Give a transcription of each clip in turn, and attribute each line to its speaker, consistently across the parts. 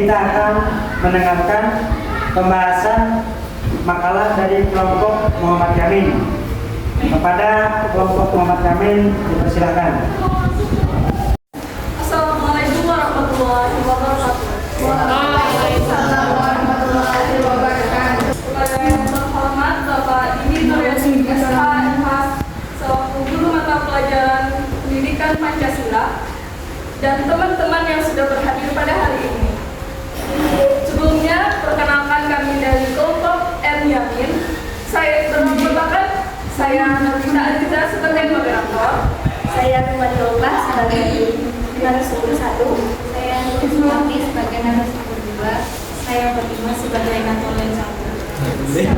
Speaker 1: kita akan mendengarkan pembahasan makalah dari kelompok Muhammad Yamin. Kepada kelompok Muhammad Yamin dipersilakan.
Speaker 2: Assalamualaikum warahmatullahi wabarakatuh. Waalaikumsalam warahmatullahi wabarakatuh. Kepada yang terhormat Bapak Dini Nuryati SH selaku guru mata pelajaran Pendidikan Pancasila dan teman-teman yang sudah berhadir pada hari ini. Sebelumnya, perkenalkan kami dari kelompok M Yamin. Saya Nurita Aliza sebagai moderator.
Speaker 3: Saya Rumadillah sebagai narasumber 1. Saya Nurul sebagai narasumber 2. Saya Fatimah sebagai narasumber 1. Saya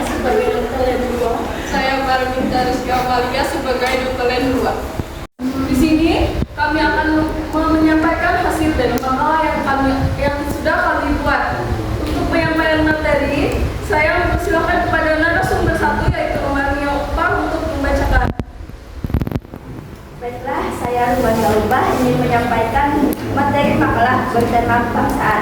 Speaker 3: sebagai Nurul 2.
Speaker 2: Saya Parminta Rizky Amalia sebagai Nurul 2. Di sini kami akan menyampaikan hasil dari makalah yang sudah kami buat. Untuk penyampaian materi, saya mempersilakan kepada narasumber 1 yaitu Romania Upah untuk membacakan.
Speaker 3: Baiklah, saya Rumadillah ingin menyampaikan materi makalah bertema kebangsaan.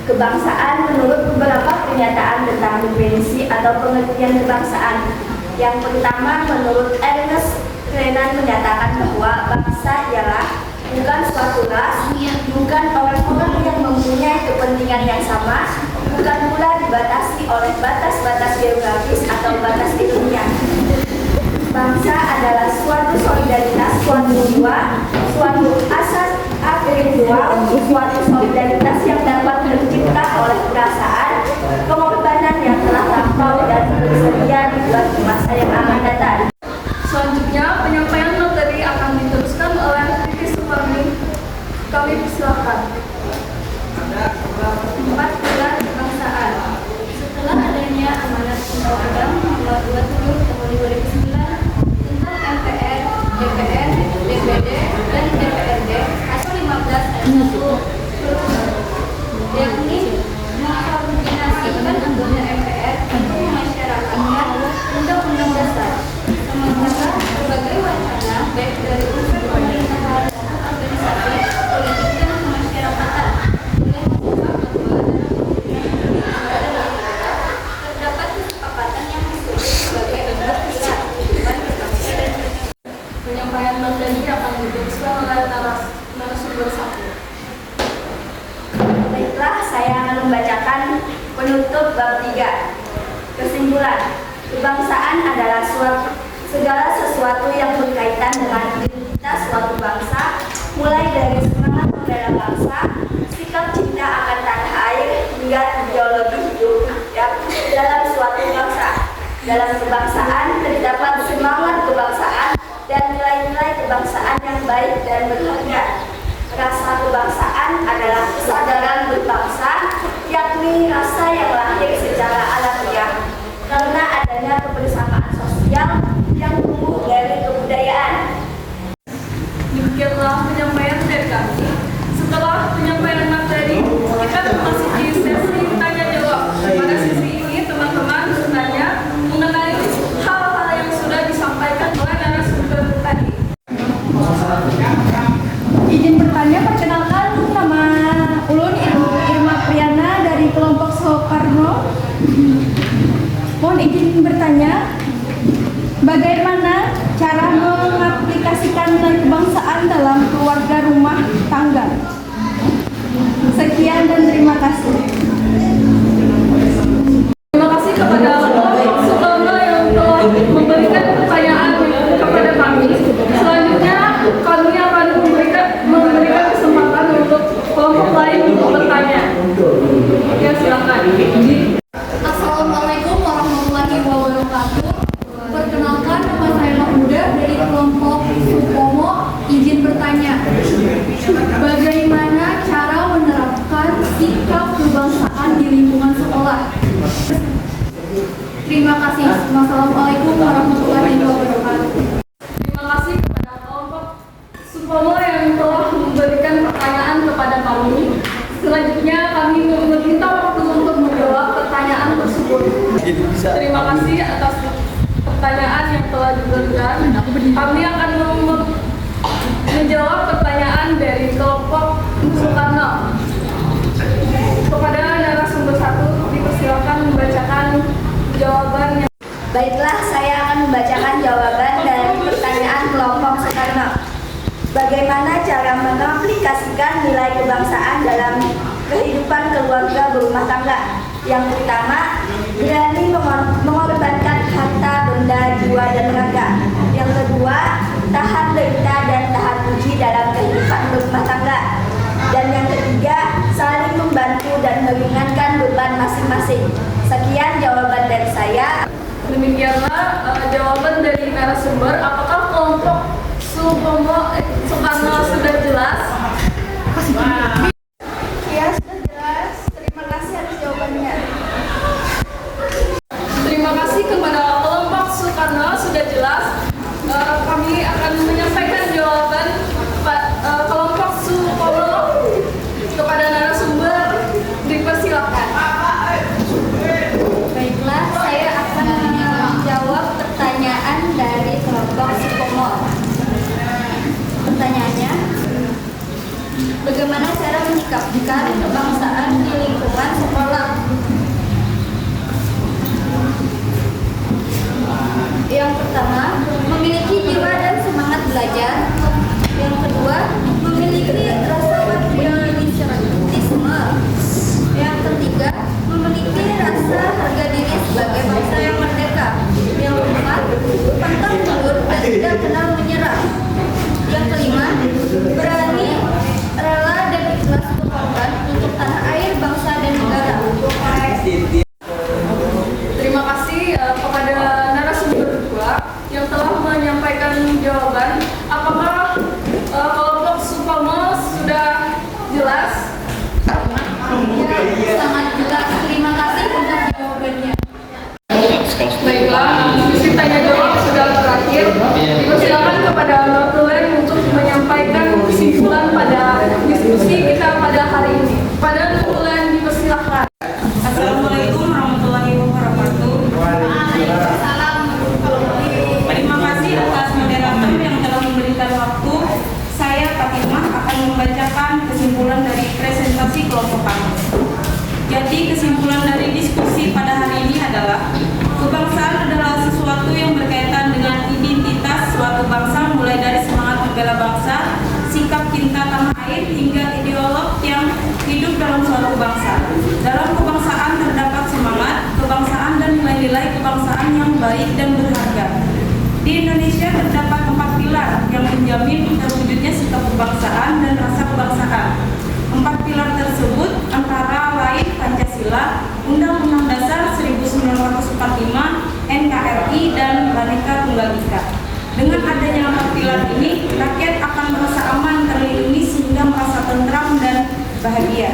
Speaker 3: Kebangsaan menurut beberapa pernyataan tentang definisi atau pengertian kebangsaan. Yang pertama, menurut Ernest Renan menyatakan bahwa bangsa ialah bukan suatu ras, bukan orang-orang yang mempunyai kepentingan yang sama, bukan pula dibatasi oleh batas-batas geografis atau batas ilmiah. Bangsa adalah suatu solidaritas, suatu jiwa, suatu asas spiritual, suatu solidaritas yang dapat tercipta oleh perasaan, pengorbanan yang telah lampau dan bersedia dibuat di masa yang akan datang.
Speaker 2: Selanjutnya, penyampaian materi akan diteruskan oleh Titi Suparni. Kami persilakan.
Speaker 3: 4. Pilar kebangsaan. Setelah adanya amanat Undang-Undang Nomor 27 Tahun 2009 tentang MPR, DPR, DPD, dan DPRD pasal 15 ayat 1 yakni mengkoordinasikan anggota MPR untuk memasyarakatkan Undang-Undang Dasar. Sementara berbagai wacana baik dari unsur pemerintahan maupun organisasi politik dan kemasyarakatan mulai membuka bahwa dalam terdapat kesepakatan yang disebut sebagai 4 pilar kehidupan berbangsa dan bernegara.
Speaker 2: Penyampaian materi akan diteruskan oleh narasumber 1.
Speaker 3: Baiklah, saya akan membacakan penutup bab 3. Kesimpulan, kebangsaan adalah segala sesuatu yang berkaitan dengan identitas suatu bangsa, mulai dari semangat membela bangsa, sikap cinta akan tanah air, hingga ideologi hidup dalam suatu bangsa. Dalam kebangsaan terdapat semangat kebangsaan dan nilai-nilai kebangsaan yang baik dan berharga. Rasa kebangsaan adalah kesadaran berbangsa, yakni rasa yang lahir secara alamiah karena adanya kebersamaan sosial yang tumbuh dari kebudayaan.
Speaker 2: Demikianlah penyampaian dari kami. Setelah penyampaian materi, kita memasuki sesi tanya jawab. Pada sesi ini, teman-teman bertanya mengenai hal-hal yang sudah disampaikan oleh narasumber tadi.
Speaker 4: Izin bertanya, perkenalkan nama ulun Ibu Irma Priana dari kelompok Soekarno. Mohon izin bertanya, bagaimana cara mengaplikasikan nilai kebangsaan dalam keluarga rumah tangga? Sekian dan terima kasih.
Speaker 2: Terima kasih kepada kelompok Soekarno yang telah memberikan pertanyaan kepada kami. Selanjutnya, kami akan memberikan kesempatan untuk kelompok lain untuk bertanya. Ya, silakan.
Speaker 5: Assalamualaikum warahmatullahi wabarakatuh. Perkenalkan, nama saya Mahmuda dari kelompok Supomo. Izin bertanya, bagaimana cara menerapkan sikap kebangsaan di lingkungan sekolah? Terima kasih. Wassalamualaikum warahmatullahi wabarakatuh.
Speaker 2: Terima kasih kepada kelompok Supomo yang telah memberikan pertanyaan kepada kami. Selanjutnya kami meminta waktu untuk menjawab pertanyaan tersebut. Terima kasih atas pertanyaan yang telah diberikan. Kami akan menjawab pertanyaan dari kelompok Soekarno. Kepada narasumber satu, dipersilakan membacakan jawabannya.
Speaker 3: Baiklah, saya akan membacakan jawaban dari pertanyaan kelompok Soekarno. Bagaimana cara mengaplikasikan nilai kebangsaan dalam kehidupan keluarga berumah tangga? Yang pertama, berani mengorbankan harta, benda, jiwa, dan raga. Yang kedua, tahan derita dan tahan uji dalam kehidupan berumah tangga. Dan yang ketiga, saling membantu dan meringankan beban masing-masing. Sekian jawaban dari saya.
Speaker 2: Demikianlah jawaban dari narasumber. Apakah kelompok Soekarno sudah jelas?
Speaker 4: Ya, sudah jelas. Terima kasih atas jawabannya.
Speaker 2: Terima kasih kepada kelompok Soekarno sudah jelas. Kami akan menyampaikan jawaban kelompok Supomo kepada narasumber. Dipersilakan.
Speaker 3: Baiklah, saya akan menjawab pertanyaan dari kelompok Supomo. Pertanyaannya, bagaimana cara menyikapikan kebangsaan di lingkungan sekolah? Yang pertama, memiliki jiwa dan semangat belajar. Yang kedua, memiliki rasa patriotisme. Yang ketiga, memiliki rasa harga diri sebagai bangsa yang merdeka. Yang keempat, pantang mundur dan tidak kenal menyerah. Yang kelima, berani, rela, dan ikhlas berkorban untuk tanah air, bangsa, dan negara.
Speaker 2: Terima kasih kepada narasumber kedua yang telah menyampaikan jawaban. Apakah kelompok Supomo sudah jelas?
Speaker 3: Ya, sangat jelas. Terima kasih untuk jawabannya.
Speaker 2: Baiklah, sesi tanya jawab sudah berakhir. Dipersilakan kepada notulen untuk menyampaikan kesimpulan pada diskusi kita pada hari ini. Pada notulen dipersilakan.
Speaker 6: Assalamualaikum warahmatullahi wabarakatuh. Terima kasih atas moderator yang telah memberikan waktu. Saya Fatimah akan membacakan kesimpulan dari presentasi kelompok kami. Jadi kesimpulan dari diskusi pada hari ini adalah kebangsaan adalah sesuatu yang berkaitan dengan identitas suatu bangsa, mulai dari semangat membela bangsa, sikap cinta tanah air, hingga ideolog yang hidup dalam suatu bangsa. Dalam kebangsaan terdapat semangat kebangsaan dan nilai-nilai kebangsaan yang baik dan berharga. Di Indonesia terdapat 4 pilar yang menjamin terwujudnya sikap kebangsaan dan rasa kebangsaan. 4 pilar tersebut antara lain Pancasila, Undang-Undang Dasar 1945, NKRI, dan Bhinneka Tunggal Ika. Dengan adanya 4 pilar ini, rakyat akan merasa aman, terlindungi, sehingga merasa tentram dan bahagia.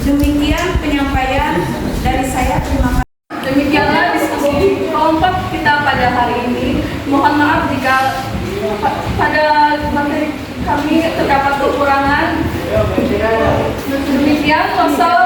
Speaker 6: Demikian penyampaian dari saya. Terima kasih.
Speaker 2: Demikianlah diskusi kelompok kita pada hari ini. Mohon maaf jika pada materi kami terdapat kekurangan. Demikian, wassalamualaikum